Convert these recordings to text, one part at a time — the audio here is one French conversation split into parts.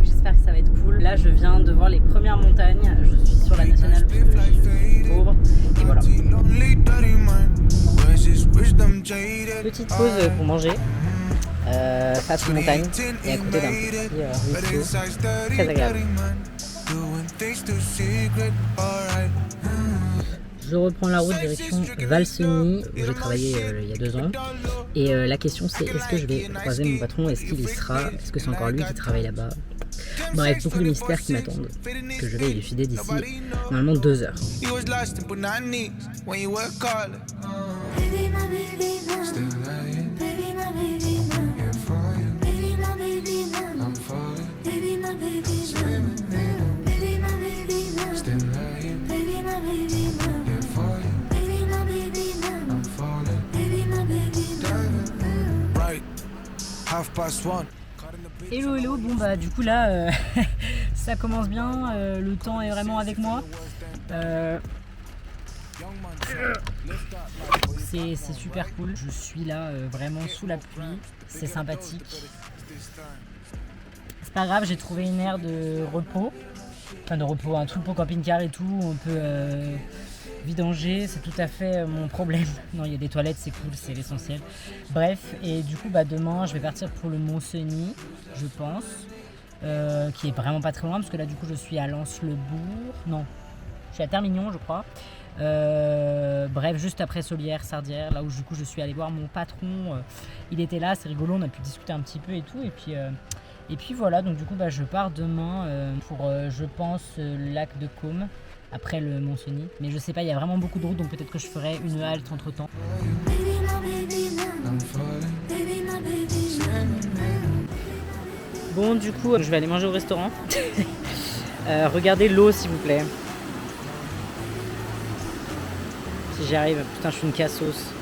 vlog, j'espère que ça va être cool. Là je viens de voir les premières montagnes, je suis sur la nationale parce que je suis pauvre. Et voilà. Petite pause pour manger. Face aux montagnes et à côté d'un petit ruisseau très agréable. Je reprends la route direction Valseny où j'ai travaillé il y a 2 ans et la question c'est est-ce que je vais croiser mon patron, est-ce qu'il y sera, est-ce que c'est encore lui qui travaille là-bas. Bref, beaucoup de mystères qui m'attendent que je vais élucider d'ici normalement 2 heures. Hello hello, bon bah du coup là ça commence bien, le temps est vraiment avec moi. C'est super cool, je suis là vraiment sous la pluie, c'est sympathique. C'est pas grave, j'ai trouvé une aire de repos, un truc pour camping-car et tout, on peut vidanger, c'est tout à fait mon problème. Non, il y a des toilettes, c'est cool, c'est l'essentiel. Bref, et du coup bah demain je vais partir pour le Mont-Cenis, je pense, qui est vraiment pas très loin parce que là du coup je suis à Lens-le-Bourg, non, je suis à Termignon je crois. Bref, juste après Solières, Sardières, là où du coup je suis allé voir mon patron, il était là, c'est rigolo, on a pu discuter un petit peu et tout, et puis voilà, donc du coup bah, je pars demain pour je pense le lac de Caume, après le Mont-Cenis, mais je sais pas, il y a vraiment beaucoup de routes, donc peut-être que je ferai une halte entre temps. Bon, du coup je vais aller manger au restaurant. Regardez l'eau s'il vous plaît. Si j'y arrive, putain je suis une cassos.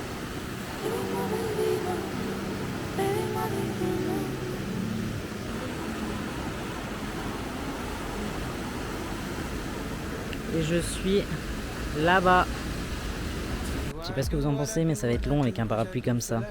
Et je suis là-bas. Je sais pas ce que vous en pensez, mais ça va être long avec un parapluie comme ça.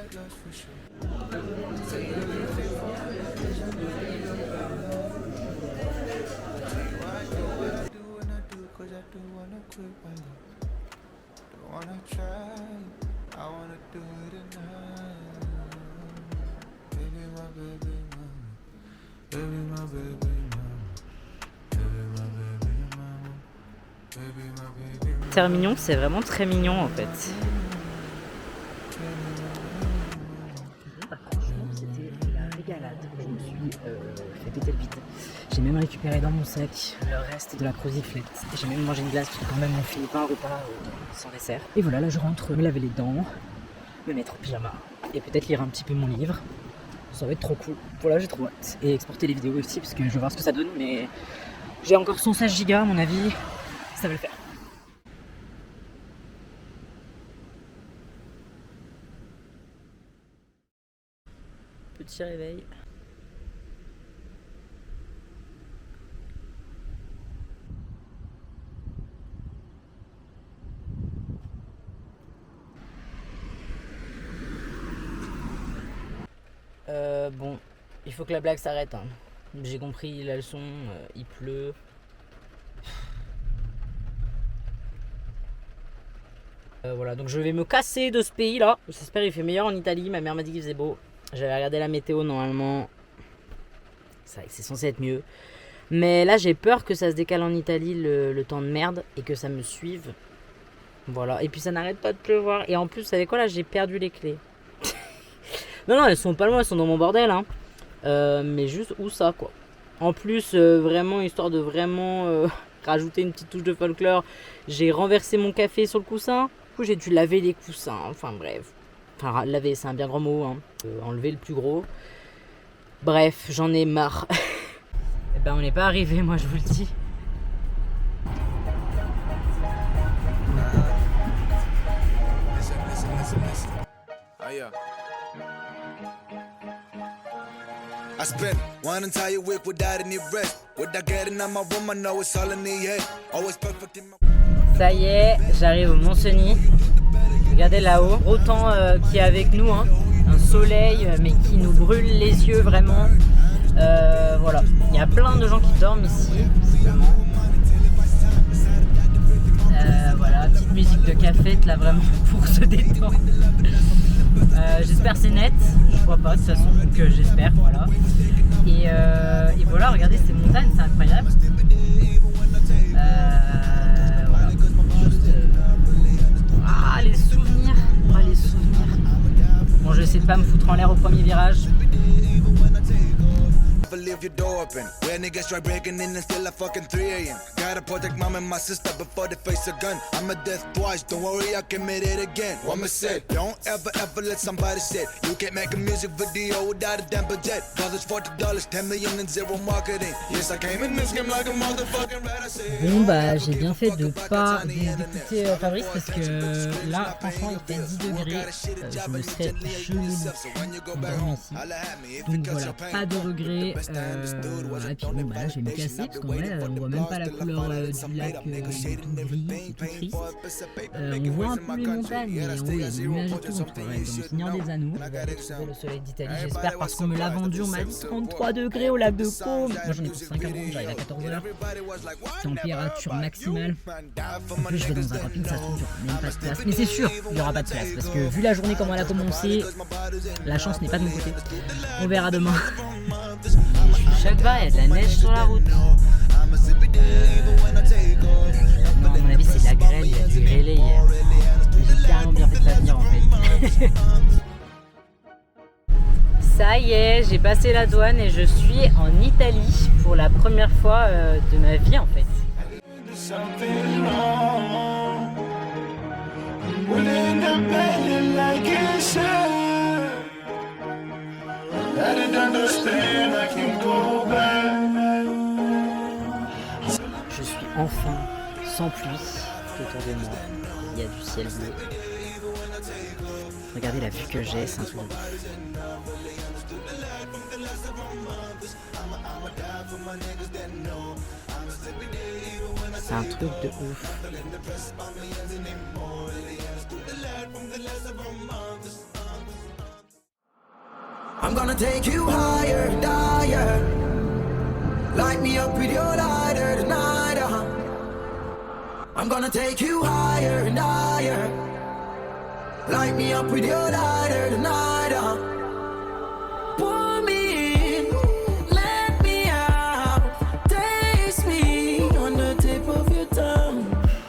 Termignon, c'est vraiment très mignon en fait. Franchement, c'était la régalade. Je me suis fait péter le bide. J'ai même récupéré dans mon sac le reste de la croziflette. J'ai même mangé une glace parce que quand même on finit pas un repas sans dessert. Et voilà, là je rentre me laver les dents, me mettre en pyjama et peut-être lire un petit peu mon livre. Ça va être trop cool. Voilà, j'ai trop hâte. Et exporter les vidéos aussi parce que je vais voir ce que ça donne, mais j'ai encore 116 Go à mon avis, ça va le faire. Petit réveil. Bon, il faut que la blague s'arrête. Hein. J'ai compris la leçon, il pleut. Voilà, donc je vais me casser de ce pays là. J'espère qu'il fait meilleur en Italie. Ma mère m'a dit qu'il faisait beau. J'avais regardé la météo normalement. C'est censé être mieux. Mais là j'ai peur que ça se décale en Italie le temps de merde et que ça me suive. Voilà, et puis ça n'arrête pas de pleuvoir. Et en plus, vous savez quoi là, j'ai perdu les clés. Non, elles sont pas loin, elles sont dans mon bordel. Hein. Mais juste où ça quoi. En plus, vraiment, histoire de vraiment rajouter une petite touche de folklore, j'ai renversé mon café sur le coussin. Du coup, j'ai dû laver les coussins. Enfin bref. Enfin, laver, c'est un bien grand mot. Hein. Enlever le plus gros. Bref, j'en ai marre. Eh ben, on n'est pas arrivé, moi, je vous le dis. I spent one entire week without any rest. Without getting on my room, I know it's all in the head. Always perfect in my... Ça y est, j'arrive au Mont-Cenis. Regardez là-haut, autant qui est avec nous, hein. Un soleil mais qui nous brûle les yeux vraiment. Voilà, il y a plein de gens qui dorment ici, visiblement. Voilà, petite musique de café là vraiment pour se détendre. J'espère c'est net, je crois pas de toute façon, donc j'espère, voilà. Et voilà, regardez ces montagnes, c'est incroyable. Voilà. Ah les souvenirs, les souvenirs. Bon, je vais essayer de pas me foutre en l'air au premier virage. Leave your door open. Where niggas try breaking in and still at fucking 3 a.m. Gotta protect mom and my sister before they face a gun. I'm a death twice, don't worry, I commit it again. Woman said, don't ever let somebody say you can't make a music video without a damn budget. Dollars, $40, 10 million and zero marketing. Yes, I came in this game like a motherfucking rat. I said. Bon bah j'ai bien fait de pas d'écouter Fabrice parce que là franchement il fait 10 degrés, je me serais gelé endormi ici. Donc voilà, pas de regrets. Voilà, et puis bon bah là je vais me casser parce qu'en vrai on voit même pas la couleur du lac, tout gris, c'est tout triste. On voit un peu les montagnes mais en haut il y a des nuages et tout, donc dans le Seigneur des Anneaux. Je vais retrouver le soleil d'Italie j'espère parce qu'on me l'a vendu, on m'a dit 33 degrés au lac de Caume. Moi j'en ai pour 5 euros, j'arrive à 14h. Température maximale. En plus je vais dans un camping, ça se trouve il n'y aura même pas de place. Mais c'est sûr il n'y aura pas de place parce que vu la journée comment elle a commencé, la chance n'est pas de mon côté. On verra demain. Chaque va, il y a de la neige sur la route. Non, à mon avis, c'est de la grêle, il y a du grêlé hier. J'ai carrément bien fait de pas venir en fait. Ça y est, j'ai passé la douane et je suis en Italie pour la première fois de ma vie en fait. Je suis enfin sans pluie tout autour de moi. Il y a du ciel bleu. Regardez la vue que j'ai, c'est un truc de ouf. C'est un truc de ouf. I'm gonna take you higher and higher. Light me up with your lighter tonight, I'm gonna take you higher and higher. Light me up with your lighter tonight, Pour me in, let me out. Taste me on the tip of your tongue.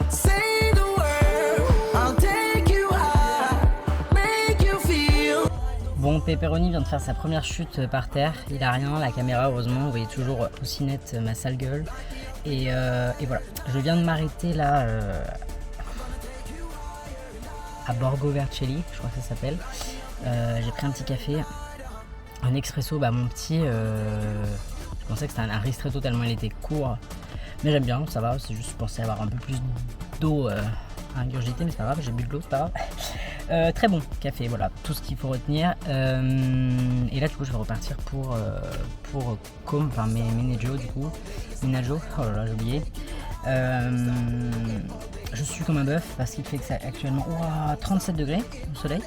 Say the word, I'll take you high. Make you feel. Bon, Pepperoni vient de faire sa première chute par terre. Il a rien, la caméra heureusement, vous voyez toujours aussi net ma sale gueule. Et voilà, je viens de m'arrêter là à Borgo Vercelli, je crois que ça s'appelle. J'ai pris un petit café, un expresso, mon petit. Je pensais que c'était un ristretto tellement il était court, mais j'aime bien, ça va. C'est juste je pensais avoir un peu plus d'eau à ingurgiter, mais c'est pas grave, j'ai bu de l'eau, c'est pas grave. Très bon café, voilà, tout ce qu'il faut retenir. Et là du coup je vais repartir pour Côme, enfin Menaggio du coup. Menaggio, oh là là j'ai oublié. Je suis comme un bœuf parce qu'il fait que c'est actuellement 37 degrés au soleil.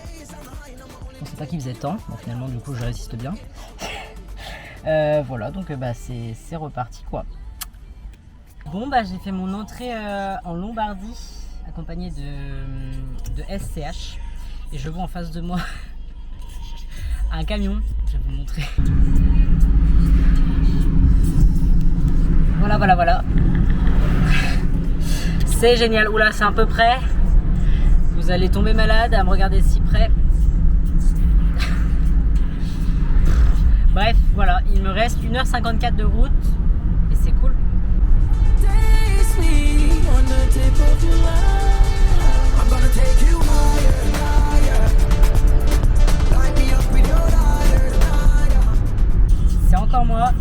Je pensais pas qu'il faisait tant, bon finalement du coup je résiste bien. Voilà donc c'est reparti quoi. Bon j'ai fait mon entrée en Lombardie accompagné de SCH et je vois en face de moi un camion, je vais vous montrer. Voilà. C'est génial, oula c'est un peu près. Vous allez tomber malade à me regarder si près. Bref, voilà, il me reste 1h54 de route et c'est cool. C'est encore moi.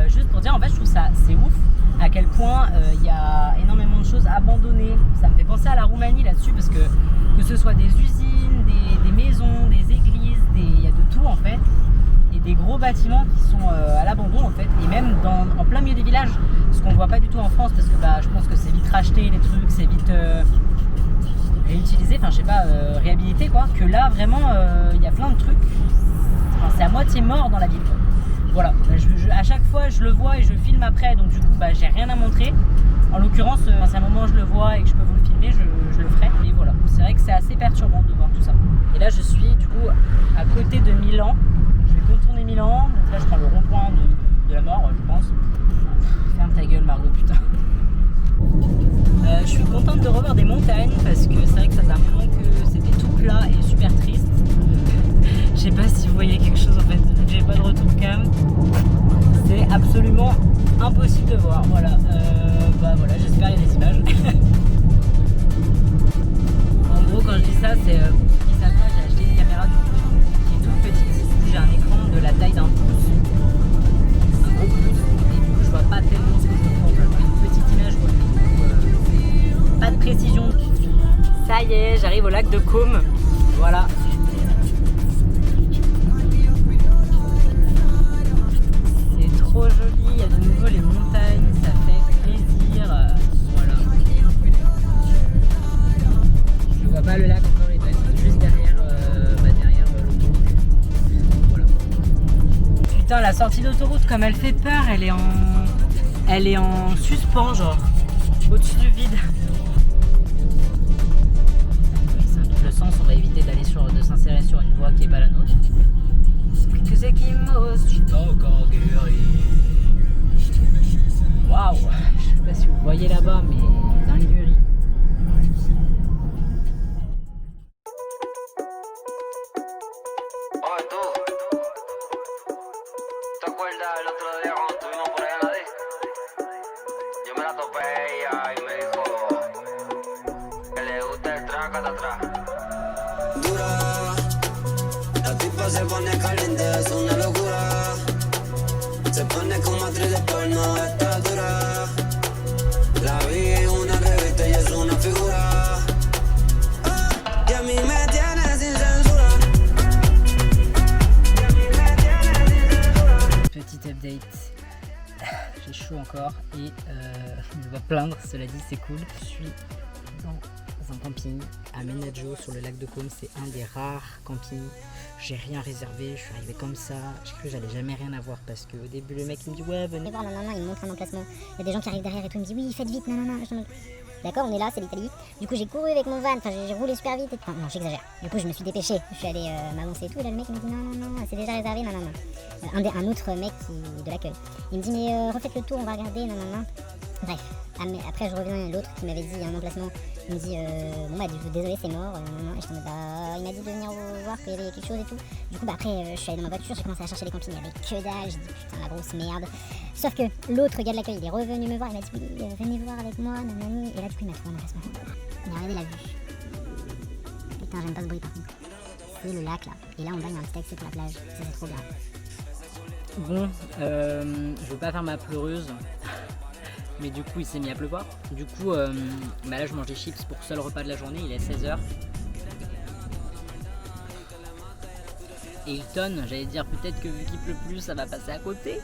Juste pour dire, en fait, je trouve ça c'est ouf à quel point il y a énormément de choses abandonnées. Ça me fait penser à la Roumanie là-dessus parce que ce soit des usines, des maisons, des églises, il y a de tout en fait. Et des gros bâtiments qui sont à l'abandon en fait. Et même en plein milieu des villages, ce qu'on voit pas du tout en France parce que je pense que c'est vite racheté les trucs, c'est vite réutilisé, réhabilité quoi. Que là vraiment il y a plein de trucs. Enfin, c'est à moitié moitié mort dans la ville. Voilà, à chaque fois je le vois et je filme après, donc du coup j'ai rien à montrer. En l'occurrence, si à un moment je le vois et que je peux vous le filmer, je le ferai. Et voilà, c'est vrai que c'est assez perturbant de voir tout ça. Et là je suis du coup à côté de Milan. Je vais contourner Milan, donc là je prends le rond-point de la mort, je pense. Ferme ta gueule Margot, putain. Je suis contente de revoir des montagnes parce que c'est vrai que ça faisait un moment que c'était tout plat et super triste. Je sais pas si vous voyez quelque chose en fait, j'ai pas de retour cam. C'est absolument impossible de voir. Voilà, voilà, j'espère qu'il y a des images. En gros, quand je dis ça, c'est pour ceux qui savent pas, j'ai acheté une caméra qui est toute petite. J'ai un écran de la taille d'un pouce, un gros pouce, et du coup, je vois pas tellement ce que je prends. Je vois une petite image, quoi. Pas de précision. Ça y est, j'arrive au lac de Côme. Voilà. C'est trop joli, il y a de nouveau les montagnes, ça fait plaisir. Voilà. Je vois pas le lac encore, il doit être juste derrière, derrière le bouc. Voilà. Putain, la sortie d'autoroute, comme elle fait peur, elle est en suspens, genre, au-dessus du vide. On va éviter de s'insérer sur une voie qui est pas la nôtre. Que c'est qui waouh, je sais pas si vous voyez là-bas, mais dinguerie. Se pone caliente, es una locura. Se pone como actriz de porno, está dura. La vi en una revista y es una figura. Y a mí me tiene sin censura. Y a mí me tiene sin censura. Petit update. J'ai chaud encore et je vais plaindre, cela dit c'est cool. Je suis dans un camping à Menaggio sur le lac de Côme, c'est un des rares campings. J'ai rien réservé, je suis arrivé comme ça, j'ai cru que j'allais jamais rien avoir parce qu'au début le mec il me dit ouais venez voir, non, il me montre un emplacement, il y a des gens qui arrivent derrière et tout, il me dit oui faites vite, non. D'accord, on est là, c'est l'Italie. Du coup j'ai couru avec mon van, j'ai roulé super vite, enfin non j'exagère, du coup je me suis dépêché, je suis allé m'avancer et tout, et là le mec il me dit non, c'est déjà réservé, non. Un autre mec de l'accueil, il me dit mais refaites le tour, on va regarder, non. Bref, après je reviens, l'autre qui m'avait dit il y a un emplacement, il me dit désolé c'est mort, et je me dis il m'a dit de venir voir qu'il y avait quelque chose et tout. Du coup après je suis allé dans ma voiture, j'ai commencé à chercher les campings, il y avait que dalle, j'ai dit putain la grosse merde. Sauf que l'autre gars de l'accueil il est revenu me voir, il m'a dit oui venez voir avec moi, nanani, et là du coup il m'a trouvé un emplacement. Il a regardé la vue. Putain j'aime pas ce bruit par contre. C'est le lac là, et là on baigne un petit accès pour la plage, ça c'est trop grave. Bon, je veux pas faire ma pleureuse. Mais du coup il s'est mis à pleuvoir. Du coup là je mange des chips pour seul repas de la journée, il est 16h. Et il tonne, j'allais dire peut-être que vu qu'il pleut plus ça va passer à côté.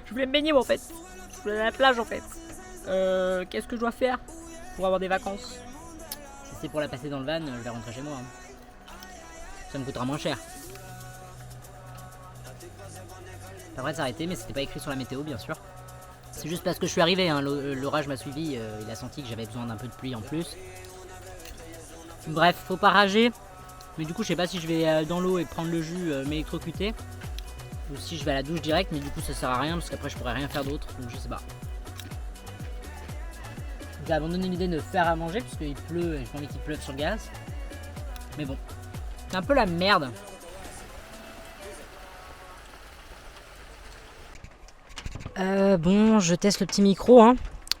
Je voulais me baigner en fait. Je voulais aller à la plage en fait. Qu'est-ce que je dois faire pour avoir des vacances? Si c'est pour la passer dans le van, je vais rentrer chez moi. Ça me coûtera moins cher. Pas vrai de s'arrêter, mais c'était pas écrit sur la météo bien sûr. C'est juste parce que je suis arrivé, hein. L'orage m'a suivi, il a senti que j'avais besoin d'un peu de pluie en plus. Bref, faut pas rager. Mais du coup je sais pas si je vais dans l'eau et prendre le jus, m'électrocuter. Ou si je vais à la douche direct, mais du coup ça sert à rien parce qu'après je pourrais rien faire d'autre, donc je sais pas. J'ai abandonné l'idée de faire à manger parce qu'il pleut et j'ai pas envie qu'il pleuve sur le gaz. Mais bon, c'est un peu la merde. Bon, je teste le petit micro, hein.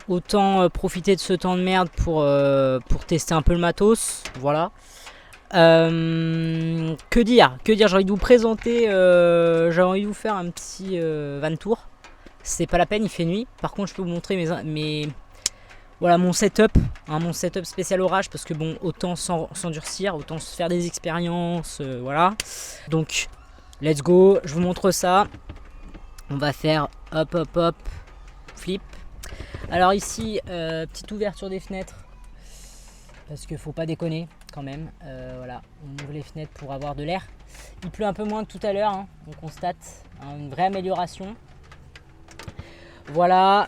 Autant profiter de ce temps de merde pour tester un peu le matos, voilà. Que dire, j'ai envie de vous présenter, j'ai envie de vous faire un petit van tour. C'est pas la peine, il fait nuit. Par contre, je peux vous montrer voilà mon setup, hein, mon setup spécial orage parce que bon, autant s'endurcir, autant se faire des expériences, voilà. Donc, let's go, je vous montre ça. On va faire hop, flip. Alors ici, petite ouverture des fenêtres. Parce qu'il faut pas déconner. quand même. Voilà, on ouvre les fenêtres pour avoir de l'air. Il pleut un peu moins que tout à l'heure, hein. On constate une vraie amélioration. Voilà,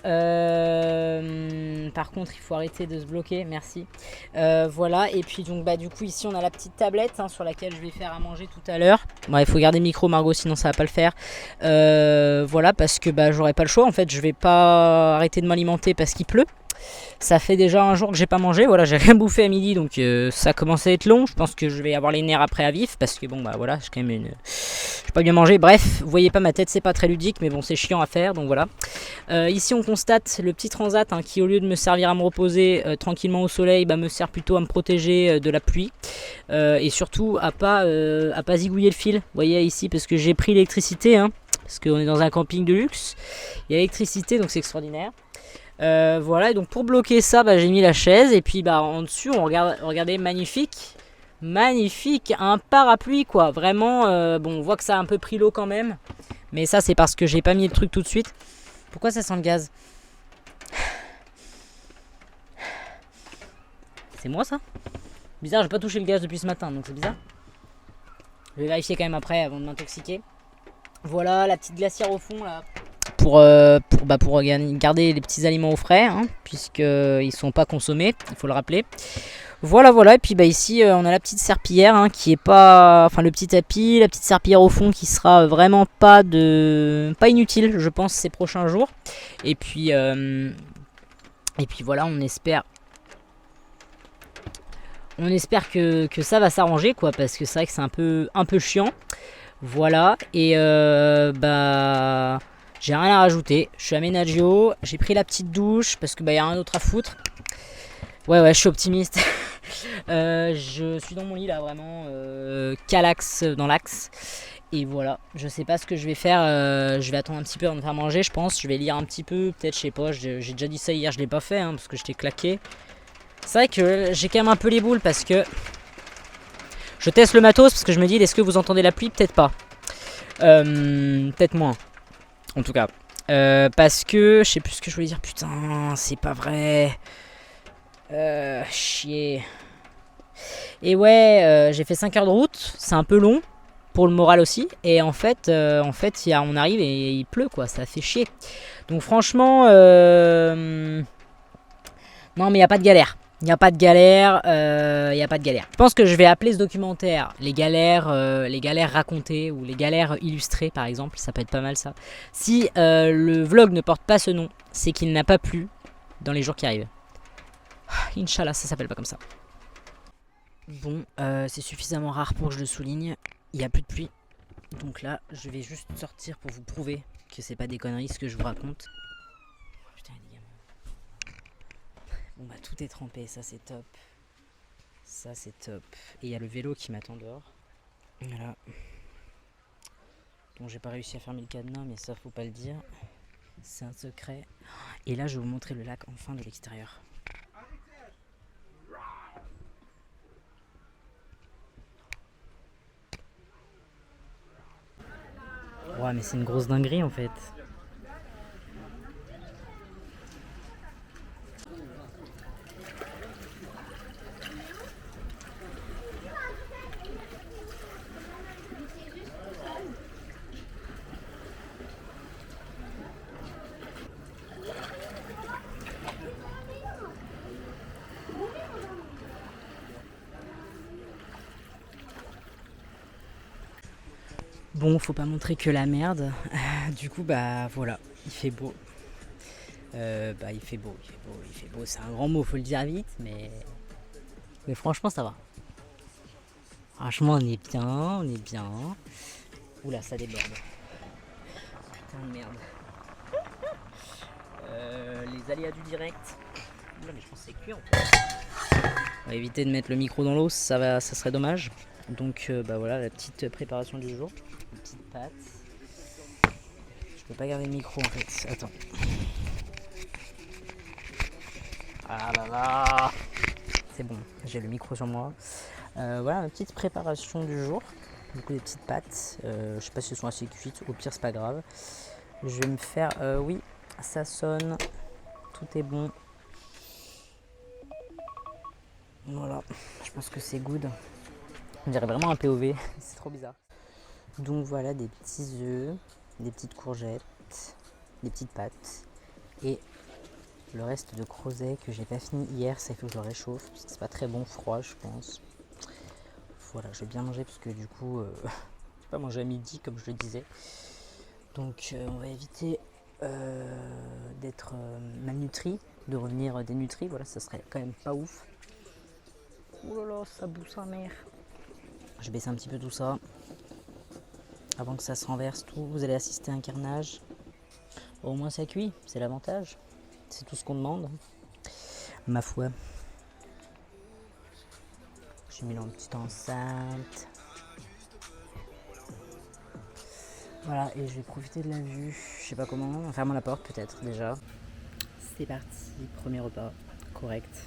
par contre il faut arrêter de se bloquer, merci. Voilà, et puis donc du coup ici on a la petite tablette hein, sur laquelle je vais faire à manger tout à l'heure. Bon, il faut garder le micro Margot, sinon ça va pas le faire. Voilà, parce que j'aurai pas le choix en fait, je vais pas arrêter de m'alimenter parce qu'il pleut. Ça fait déjà un jour que j'ai pas mangé, voilà, j'ai rien bouffé à midi, donc ça commence à être long. Je pense que je vais avoir les nerfs après à vif, parce que bon voilà, j'ai quand même j'ai pas bien mangé. Bref, vous voyez pas ma tête, c'est pas très ludique, mais bon c'est chiant à faire, donc voilà. Ici on constate le petit transat hein, qui au lieu de me servir à me reposer tranquillement au soleil, me sert plutôt à me protéger de la pluie. Et surtout à pas zigouiller le fil, vous voyez ici, parce que j'ai pris l'électricité, hein, parce qu'on est dans un camping de luxe. Il y a l'électricité, donc c'est extraordinaire. Voilà, et donc pour bloquer ça, j'ai mis la chaise et puis en dessus, regardez, magnifique, un parapluie quoi. Vraiment, bon, on voit que ça a un peu pris l'eau quand même, mais ça c'est parce que j'ai pas mis le truc tout de suite. Pourquoi ça sent le gaz? C'est moi ça? Bizarre, j'ai pas touché le gaz depuis ce matin, donc c'est bizarre. Je vais vérifier quand même après avant de m'intoxiquer. Voilà la petite glacière au fond là. Pour garder les petits aliments au frais, hein, puisqu'ils ne sont pas consommés, il faut le rappeler. Voilà, et puis ici on a la petite serpillière hein, qui est pas. Enfin le petit tapis, la petite serpillière au fond qui sera vraiment pas inutile, je pense, ces prochains jours. Et puis voilà, on espère que ça va s'arranger quoi, parce que c'est vrai que c'est un peu chiant. Voilà, et j'ai rien à rajouter. Je suis à Ménagio, j'ai pris la petite douche parce que y a rien d'autre à foutre. Ouais, je suis optimiste. Je suis dans mon lit là, vraiment calax dans l'axe. Et voilà, je sais pas ce que je vais faire. Je vais attendre un petit peu avant de faire manger, je pense. Je vais lire un petit peu, peut-être, je sais pas. J'ai déjà dit ça hier, je l'ai pas fait hein, parce que j'étais claqué. C'est vrai que j'ai quand même un peu les boules parce que je teste le matos parce que je me dis, est-ce que vous entendez la pluie? Peut-être pas. Peut-être moins. En tout cas. Parce que je sais plus ce que je voulais dire. Putain, c'est pas vrai. Chier. Et ouais, j'ai fait 5 heures de route. C'est un peu long. Pour le moral aussi. Et en fait on arrive et il pleut quoi. Ça fait chier. Donc franchement. Non mais il n'y a pas de galère. Il n'y a pas de galère, Je pense que je vais appeler ce documentaire les galères racontées ou les galères illustrées par exemple. Ça peut être pas mal ça. Si le vlog ne porte pas ce nom, c'est qu'il n'a pas plu dans les jours qui arrivent. Inch'Allah, ça s'appelle pas comme ça. Bon, c'est suffisamment rare pour que je le souligne. Il n'y a plus de pluie. Donc là, je vais juste sortir pour vous prouver que c'est pas des conneries ce que je vous raconte. Putain, les gamins. Bon tout est trempé, ça c'est top. Ça c'est top. Et il y a le vélo qui m'attend dehors. Voilà. Donc j'ai pas réussi à fermer le cadenas, mais ça faut pas le dire. C'est un secret. Et là je vais vous montrer le lac enfin de l'extérieur. Ouais mais c'est une grosse dinguerie en fait. Bon, faut pas montrer que la merde. Du coup, voilà, il fait beau. Il fait beau. C'est un grand mot, faut le dire vite, mais franchement, ça va. Franchement, on est bien. Oula, ça déborde. Putain de merde. Les aléas du direct. Oula, mais je pense que c'est cuit en fait. On va éviter de mettre le micro dans l'eau, ça serait dommage. Donc, voilà, la petite préparation du jour. Une petite pâte. Je peux pas garder le micro en fait. Attends. Ah là là. C'est bon, j'ai le micro sur moi. Voilà ma petite préparation du jour. Du coup des petites pâtes. Je sais pas si elles sont assez cuites. Au pire c'est pas grave. Je vais me faire. Oui, ça sonne. Tout est bon. Voilà, je pense que c'est good. On dirait vraiment un POV, c'est trop bizarre. Donc voilà des petits œufs, des petites courgettes, des petites pâtes et le reste de crozet que j'ai pas fini hier, c'est que je le réchauffe parce que c'est pas très bon froid je pense. Voilà, je vais bien manger parce que du coup j'ai pas mangé à midi comme je le disais. Donc on va éviter d'être malnutri, de revenir dénutri, voilà ça serait quand même pas ouf. Oh là là, ça boue sa mère. Je baisse un petit peu tout ça avant que ça se renverse tout. Vous allez assister à un carnage. Au moins ça cuit, c'est l'avantage. C'est tout ce qu'on demande. Ma foi. J'ai mis dans une petite enceinte. Voilà, et je vais profiter de la vue. Je sais pas comment. En fermant la porte peut-être déjà. C'est parti, premier repas. Correct.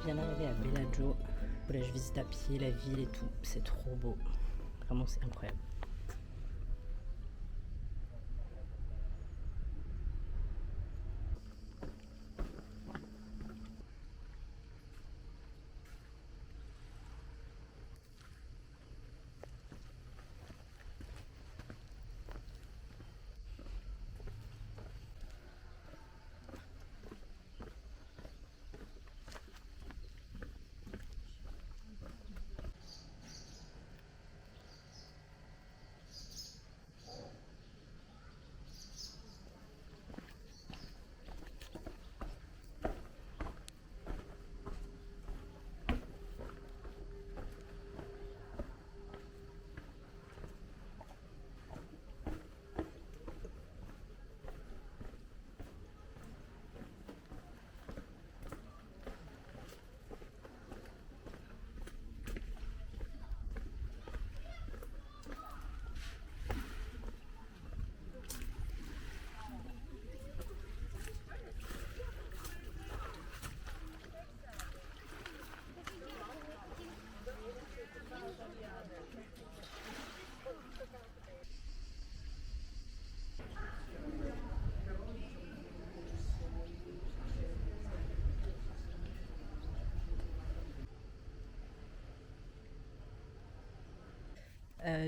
Bien arrivé à Bellagio. Voilà, je visite à pied la ville et tout. C'est trop beau. Vraiment, c'est incroyable.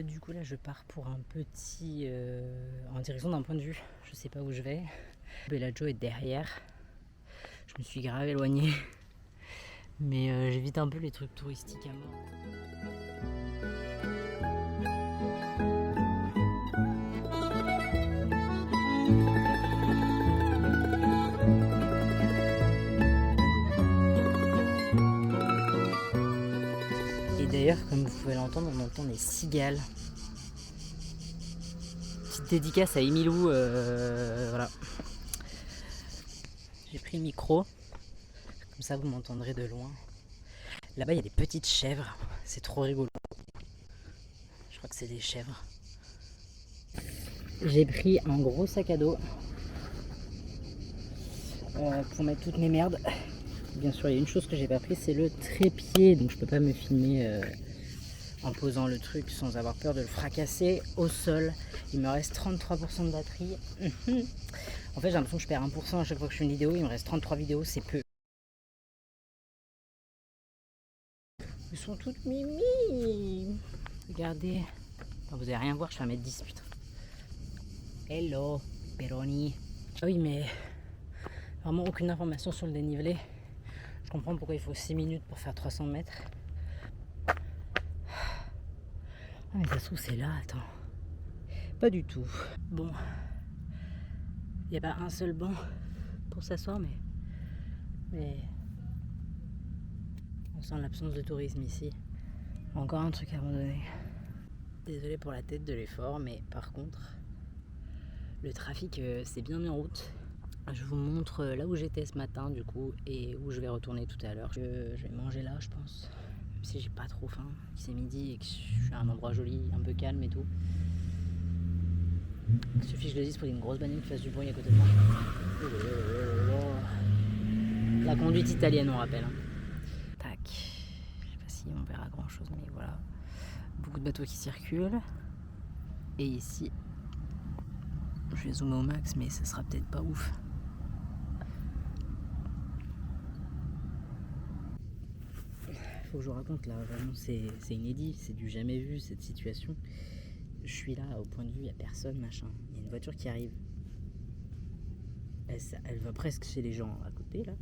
Du coup là je pars pour un petit en direction d'un point de vue. Je sais pas où je vais. Bellagio est derrière. Je me suis grave éloigné. Mais j'évite un peu les trucs touristiques à mort. Et d'ailleurs, comme vous pouvez l'entendre, on entend les cigales. Petite dédicace à Emilou, voilà. J'ai pris le micro, comme ça vous m'entendrez de loin. Là-bas il y a des petites chèvres, c'est trop rigolo. Je crois que c'est des chèvres. J'ai pris un gros sac à dos pour mettre toutes mes merdes. Bien sûr, il y a une chose que j'ai pas pris, c'est le trépied, donc je peux pas me filmer en posant le truc sans avoir peur de le fracasser au sol. Il me reste 33% de batterie. En fait, j'ai l'impression que je perds 1% à chaque fois que je fais une vidéo. Il me reste 33 vidéos, c'est peu. Ils sont toutes mimi. Regardez. Enfin, vous allez rien voir, je fais 1m10, putain. Hello, Peroni. Ah oui, mais vraiment aucune information sur le dénivelé. Je comprends pourquoi il faut 6 minutes pour faire 300 mètres. Ah mais ça se trouve c'est là, attends. Pas du tout. Bon. Il n'y a pas un seul banc pour s'asseoir, mais on sent l'absence de tourisme ici. Encore un truc à abandonner. Désolé pour la tête de l'effort, mais par contre, le trafic c'est bien mis en route. Je vous montre là où j'étais ce matin du coup et où je vais retourner tout à l'heure. Je vais manger là je pense, même si j'ai pas trop faim, c'est midi et que je suis à un endroit joli, un peu calme et tout. Il suffit que je le dise pour qu'il y ait une grosse bagnole qui fasse du bruit à côté de moi. La conduite italienne on rappelle. Tac, je sais pas si on verra grand chose mais voilà. Beaucoup de bateaux qui circulent. Et ici, je vais zoomer au max mais ça sera peut-être pas ouf. Faut que je vous raconte là, vraiment c'est inédit, c'est du jamais vu cette situation. Je suis là au point de vue, il n'y a personne, machin. Il y a une voiture qui arrive. Elle va presque chez les gens à côté là.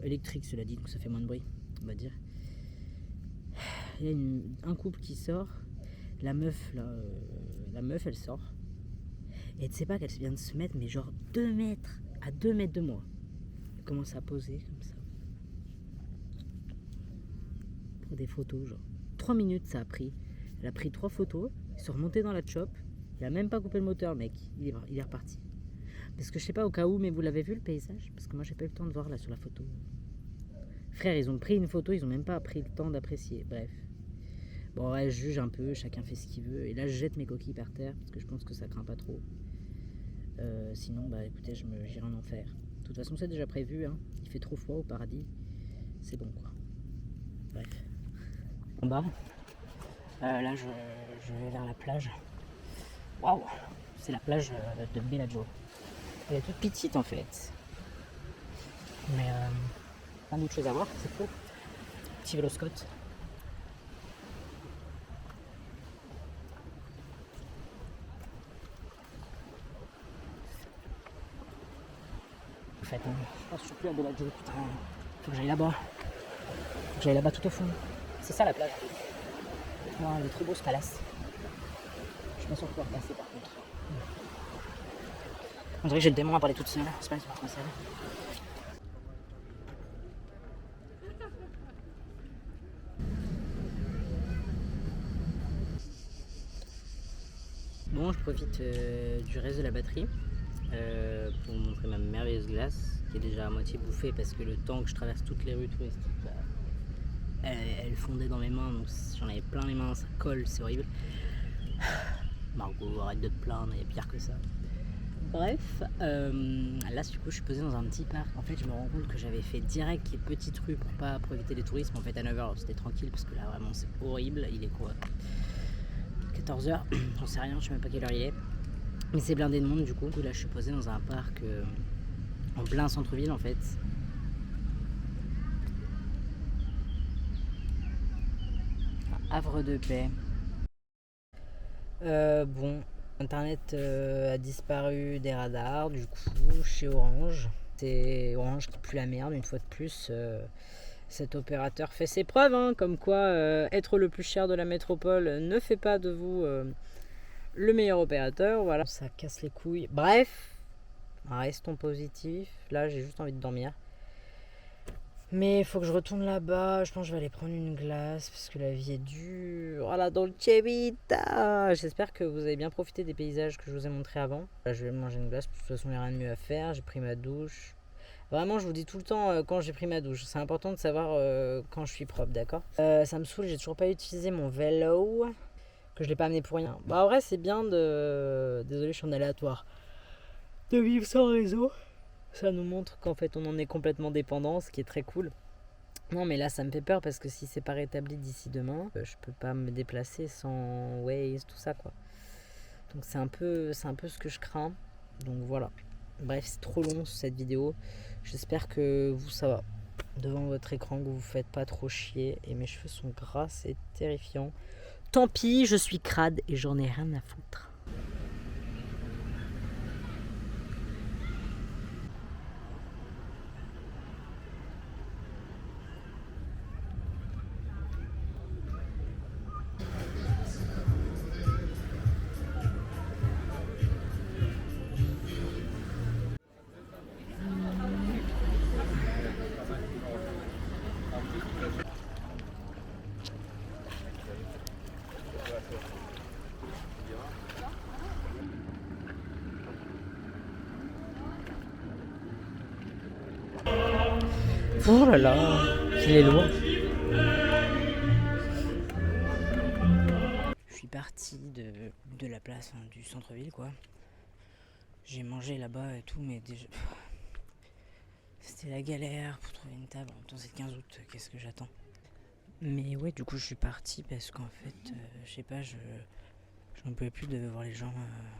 Électrique cela dit, donc ça fait moins de bruit, on va dire. Il y a un couple qui sort. La meuf là, elle sort. Et tu sais pas qu'elle vient de se mettre, mais genre 2 mètres, à 2 mètres de moi. Elle commence à poser comme ça. Des photos, genre 3 minutes ça a pris. Elle a pris 3 photos, ils sont remontés dans la chop, il a même pas coupé le moteur, mec, il est reparti. Parce que je sais pas au cas où, mais vous l'avez vu le paysage? Parce que moi j'ai pas eu le temps de voir là sur la photo. Frère, ils ont pris une photo, ils ont même pas pris le temps d'apprécier. Bref. Bon, ouais, je juge un peu, chacun fait ce qu'il veut. Et là, je jette mes coquilles par terre parce que je pense que ça craint pas trop. Sinon, bah écoutez, j'irai en enfer. De toute façon, c'est déjà prévu, hein. Il fait trop froid au paradis. C'est bon, quoi. Bref. En bas, là, je vais vers la plage. Waouh! C'est la plage de Bellagio. Elle est toute petite en fait. Mais plein d'autres choses à voir, c'est cool. Petit vélo Scott. En fait, je suis plus à Bellagio, putain. Faut que j'aille là-bas. Faut que j'aille là-bas tout au fond. C'est ça la plage. Non, le très beau ce palace. Je suis pas sûr de pouvoir passer par contre. On dirait que j'ai le démon à parler toute seule. C'est pas français. Bon, je profite du reste de la batterie pour vous montrer ma merveilleuse glace qui est déjà à moitié bouffée parce que le temps que je traverse toutes les rues touristiques, elle fondait dans mes mains, donc j'en avais plein les mains, ça colle, c'est horrible. Margot, arrête de te plaindre, il y a pire que ça. Bref, là du coup je suis posé dans un petit parc. En fait je me rends compte que j'avais fait direct les petites rues pour éviter les touristes. En fait à 9h c'était tranquille parce que là vraiment c'est horrible. Il est quoi, 14h, j'en sais rien, je sais même pas quelle heure il est. Mais c'est blindé de monde du coup. Là je suis posé dans un parc en plein centre-ville en fait. Havre de Paix. Bon, Internet a disparu des radars, du coup, chez Orange. C'est Orange qui pue la merde, une fois de plus. Cet opérateur fait ses preuves, hein, comme quoi être le plus cher de la métropole ne fait pas de vous le meilleur opérateur. Voilà, ça casse les couilles. Bref, restons positifs. Là, j'ai juste envie de dormir. Mais il faut que je retourne là-bas. Je pense que je vais aller prendre une glace parce que la vie est dure. Voilà, dans le Vita. J'espère que vous avez bien profité des paysages que je vous ai montrés avant. Là, je vais manger une glace. De toute façon, il n'y a rien de mieux à faire. J'ai pris ma douche. Vraiment, je vous dis tout le temps quand j'ai pris ma douche. C'est important de savoir quand je suis propre, d'accord. Ça me saoule, j'ai toujours pas utilisé mon vélo. Que je l'ai pas amené pour rien. Bah, en vrai, c'est bien de. Désolé, je suis en aléatoire. De vivre sans réseau. Ça nous montre qu'en fait, on en est complètement dépendant, ce qui est très cool. Non, mais là, ça me fait peur parce que si c'est pas rétabli d'ici demain, je peux pas me déplacer sans Waze, tout ça, quoi. Donc, c'est un peu ce que je crains. Donc, voilà. Bref, c'est trop long cette vidéo. J'espère que vous, ça va. Devant votre écran, que vous vous faites pas trop chier. Et mes cheveux sont gras, c'est terrifiant. Tant pis, je suis crade et j'en ai rien à foutre. Oh là là, qu'il est loin. Je suis parti de la place, hein, du centre-ville, quoi. J'ai mangé là-bas et tout, mais déjà... C'était la galère pour trouver une table. En même temps, c'est le 15 août, qu'est-ce que j'attends? Mais ouais, du coup, je suis parti parce qu'en fait, je sais pas, j'en pouvais plus de voir les gens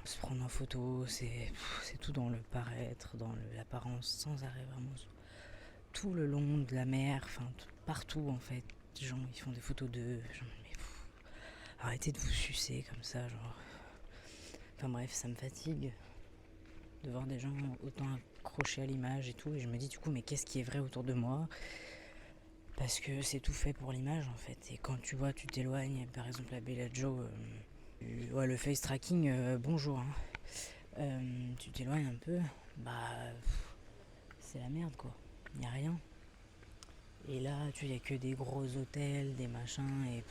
se prendre en photo. C'est tout dans le paraître, dans l'apparence, sans arrêt, vraiment. Tout le long de la mer, enfin, partout, en fait. Les gens, ils font des photos d'eux. Mais arrêtez de vous sucer comme ça, genre. Enfin bref, ça me fatigue de voir des gens autant accrochés à l'image et tout. Et je me dis du coup, mais qu'est-ce qui est vrai autour de moi? Parce que c'est tout fait pour l'image en fait. Et quand tu vois, tu t'éloignes, par exemple la Bella Joe, ouais, le face tracking, bonjour. Hein. Tu t'éloignes un peu, bah c'est la merde quoi. Il n'y a rien. Et là, il n'y a que des gros hôtels, des machins et...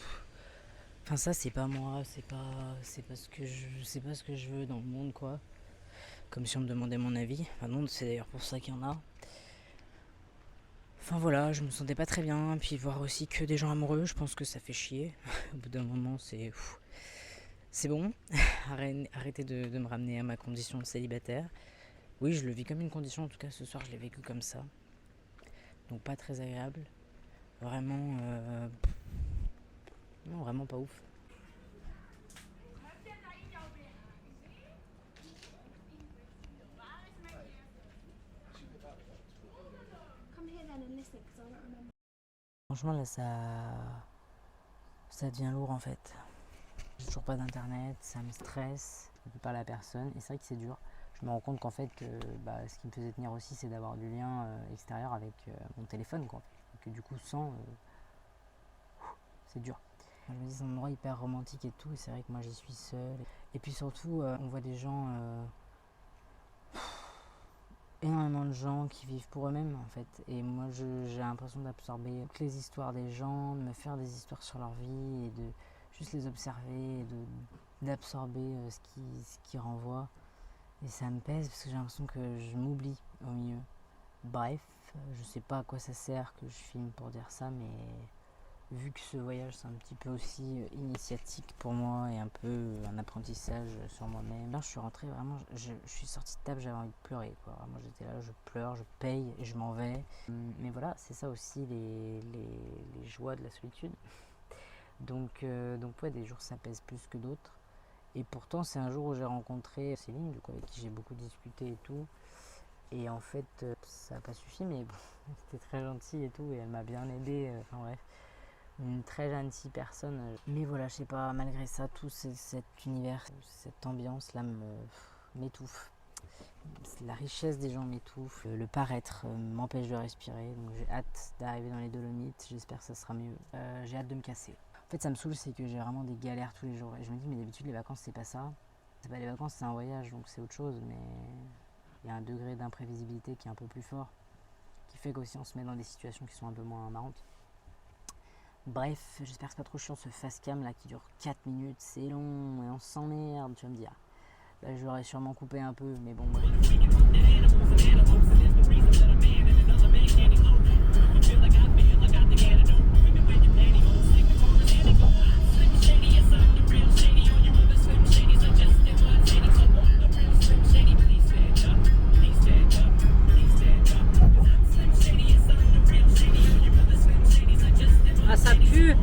Enfin ça c'est pas moi, c'est pas ce que je veux dans le monde quoi. Comme si on me demandait mon avis. Enfin non, c'est d'ailleurs pour ça qu'il y en a. Enfin voilà, je me sentais pas très bien. Puis voir aussi que des gens amoureux, je pense que ça fait chier. Au bout d'un moment, c'est bon. Arrêtez de me ramener à ma condition de célibataire. Oui, je le vis comme une condition. En tout cas, ce soir, je l'ai vécu comme ça. Donc pas très agréable. Vraiment... Non, vraiment pas ouf. Franchement, là, ça devient lourd en fait. J'ai toujours pas d'internet, ça me stresse, je peux parler à personne et c'est vrai que c'est dur. Je me rends compte qu'en fait, ce qui me faisait tenir aussi, c'est d'avoir du lien extérieur avec mon téléphone quoi. Et que du coup, sans, c'est dur. Je me dis, c'est un endroit hyper romantique et tout, et c'est vrai que moi j'y suis seule. Et puis surtout, on voit des gens. Énormément de gens qui vivent pour eux-mêmes en fait et moi j'ai l'impression d'absorber toutes les histoires des gens, de me faire des histoires sur leur vie et de juste les observer et d'absorber ce qui renvoie et ça me pèse parce que j'ai l'impression que je m'oublie au milieu. Bref, je sais pas à quoi ça sert que je filme pour dire ça mais vu que ce voyage c'est un petit peu aussi initiatique pour moi et un peu un apprentissage sur moi-même, là je suis rentré vraiment, je suis sorti de table, j'avais envie de pleurer quoi. Vraiment j'étais là, je pleure, je paye et je m'en vais. Mais voilà, c'est ça aussi les joies de la solitude. Donc ouais, des jours ça pèse plus que d'autres. Et pourtant c'est un jour où j'ai rencontré Céline, du coup, avec qui j'ai beaucoup discuté et tout. Et en fait ça n'a pas suffi mais bon, c'était très gentil et tout et elle m'a bien aidé, enfin bref. une très gentille personne. Mais voilà, je sais pas, malgré ça, tout cet univers, cette ambiance là m'étouffe. La richesse des gens m'étouffe, le paraître m'empêche de respirer, donc j'ai hâte d'arriver dans les Dolomites, j'espère que ça sera mieux. J'ai hâte de me casser. En fait, ça me saoule, c'est que j'ai vraiment des galères tous les jours. Et je me dis, mais d'habitude, les vacances, c'est pas ça. C'est pas les vacances, c'est un voyage, donc c'est autre chose, mais il y a un degré d'imprévisibilité qui est un peu plus fort, qui fait qu'aussi on se met dans des situations qui sont un peu moins marrantes. Bref, j'espère que c'est pas trop chiant ce face cam là qui dure 4 minutes, c'est long et on s'emmerde, tu vas me dire. Là, j'aurais sûrement coupé un peu, mais bon, bref. Ah, ça pue!